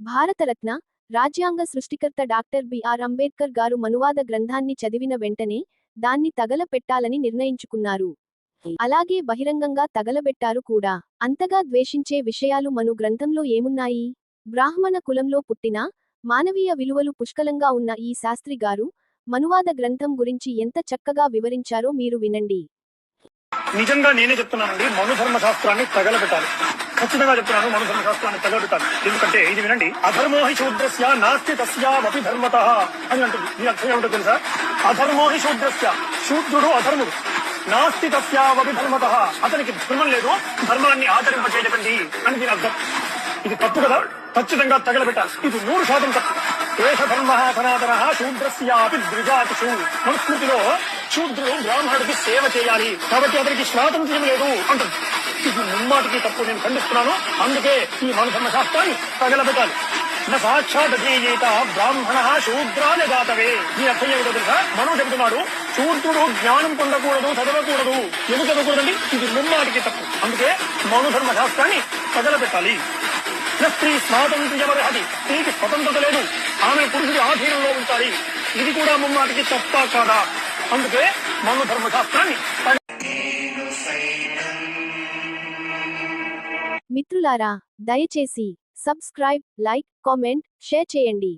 భారతరత్న, రాజ్యాంగ సృష్టికర్త doctor BR Ambedkar గారు మనువాద గ్రంథాన్ని చదివిన వెంటనే దాన్ని తగలపెట్టాలని నిర్ణయించుకున్నారు. అలాగే బహిరంగంగా తగలబెట్టారు కూడా. అంతగా ద్వేషించే విషయాలు మను గ్రంథంలో ఏమున్నాయి? బ్రాహ్మణ కులంలో పుట్టిన, మానవీయ విలువలు పుష్కలంగా ఉన్న ఈ శాస్త్రి గారు మనువాద గ్రంథం గురించి ఎంత చక్కగా వివరించారో మీరు వినండి. నిజంగా నేనే చెప్తున్నానండి, మనుధర్మ శాస్త్రాన్ని తగలబెట్టాలి. ఖచ్చితంగా చెప్తున్నాను, మనుధర్మ శాస్త్రాన్ని తగలబెట్టాలి. ఎందుకంటే ఇది వినండి, అధర్మోహి శూద్రస్య నాస్తి తస్యావపి ధర్మతః అని అంటుంది. దీని అర్థం ఏమిటో తెలుసా? అధర్మోహి శూద్రస్య, శూద్రుడు అధర్ముడు, నాస్తి తస్యావపి ధర్మతః, అతనికి ధర్మం లేదు, ధర్మాన్ని ఆచరింపచేయకండి అని దీని అర్థం. ఇది తప్పు కదా, ఖచ్చితంగా తగలబెట్టాలి. ఇది 100% తప్పు. ఏష ధర్మ సనాతన శూద్రస్యాపి ద్విజాతిషు. మనుస్మృతిలో శూద్రుడు బ్రాహ్మణుడికి సేవ చేయాలి, కాబట్టి అతనికి స్వాతంత్ర్యం లేదు అంటుంది. ఇది ముమ్మాటికి తప్పు, నేను ఖండిస్తున్నాను. అందుకే ఈ మనుధర్మ శాస్త్రాన్ని తగలబెట్టాలి. సాక్షాత్ అధీయేత బ్రాహ్మణ శూద్రాన్ని దాతవే. ఈ అర్థం ఏమిటో తెలుసా? మనం చెబుతున్నాడు, శూద్రుడు జ్ఞానం పొందకూడదు, చదవకూడదు. ఎందుకు చదవకూడదండి? ఇది ముమ్మాటికి తప్పు. అందుకే మనుధర్మ శాస్త్రాన్ని తగలబెట్టాలి. స్త్రీ స్వాతంత్ర్యమర్హతి, స్త్రీకి స్వతంత్రత లేదు, ఆమె పురుషుడి ఆధీనంలో ఉంటాయి. ఇది కూడా ముమ్మాటికి తప్ప కాదా? అందుకే మనుధర్మ శాస్త్రాన్ని. మిత్రులారా, దయచేసి సబ్స్క్రైబ్, లైక్, కామెంట్, షేర్ చేయండి.